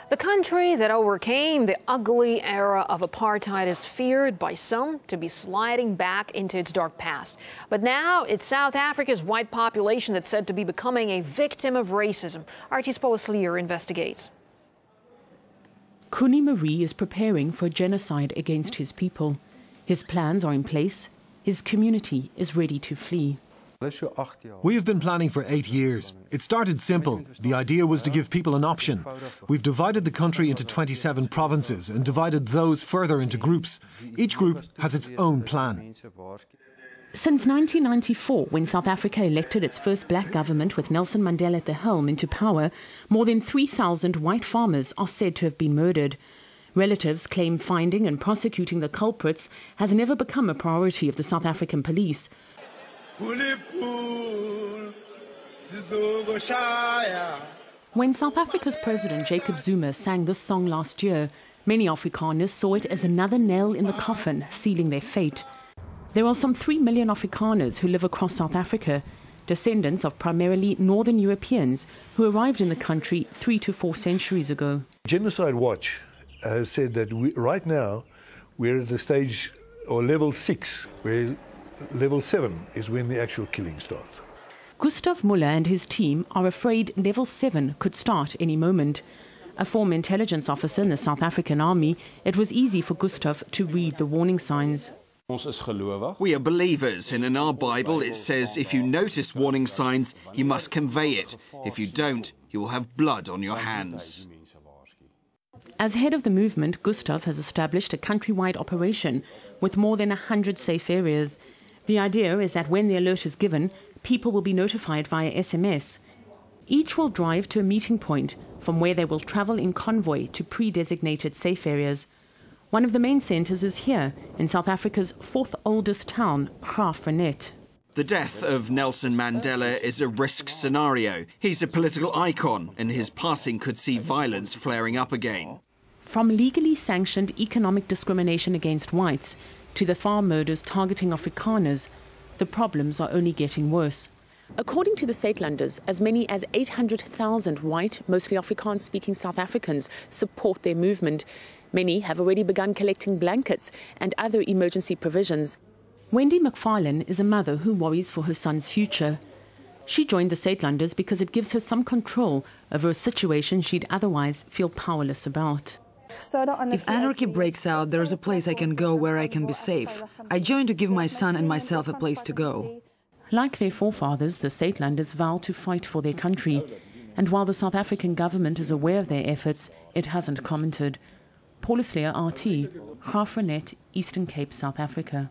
The country that overcame the ugly era of apartheid is feared by some to be sliding back into its dark past. But now it's South Africa's white population that's said to be becoming a victim of racism. RT's Paul Slier investigates. Kuni Marie is preparing for a genocide against his people. His plans are in place. His community is ready to flee. We have been planning for 8 years. It started simple. The idea was to give people an option. We've divided the country into 27 provinces and divided those further into groups. Each group has its own plan. Since 1994, when South Africa elected its first black government with Nelson Mandela at the helm into power, more than 3,000 white farmers are said to have been murdered. Relatives claim finding and prosecuting the culprits has never become a priority of the South African police. When South Africa's President Jacob Zuma sang this song last year, many Afrikaners saw it as another nail in the coffin, sealing their fate. There are some 3 million Afrikaners who live across South Africa, descendants of primarily Northern Europeans who arrived in the country 3 to 4 centuries ago. Genocide Watch has said that right now we're at the stage, or level 6, where level 7 is when the actual killing starts. Gustav Muller and his team are afraid level 7 could start any moment. A former intelligence officer in the South African Army, it was easy for Gustav to read the warning signs. We are believers, and in our Bible it says if you notice warning signs, you must convey it. If you don't, you will have blood on your hands. As head of the movement, Gustav has established a countrywide operation with more than 100 safe areas. The idea is that when the alert is given, people will be notified via SMS. Each will drive to a meeting point from where they will travel in convoy to pre-designated safe areas. One of the main centres is here, in South Africa's 4th oldest town, Graaff-Reinet. The death of Nelson Mandela is a risk scenario. He's a political icon, and his passing could see violence flaring up again. From legally sanctioned economic discrimination against whites to the farm murders targeting Afrikaners, the problems are only getting worse. According to the Saatlanders, as many as 800,000 white, mostly Afrikaans-speaking South Africans support their movement. Many have already begun collecting blankets and other emergency provisions. Wendy McFarlane is a mother who worries for her son's future. She joined the Saatlanders because it gives her some control over a situation she'd otherwise feel powerless about. If anarchy breaks out, there is a place I can go where I can be safe. I joined to give my son and myself a place to go. Like their forefathers, the Saatlanders vow to fight for their country. And while the South African government is aware of their efforts, it hasn't commented. Paul Slier, RT, Graaff-Reinet, Eastern Cape, South Africa.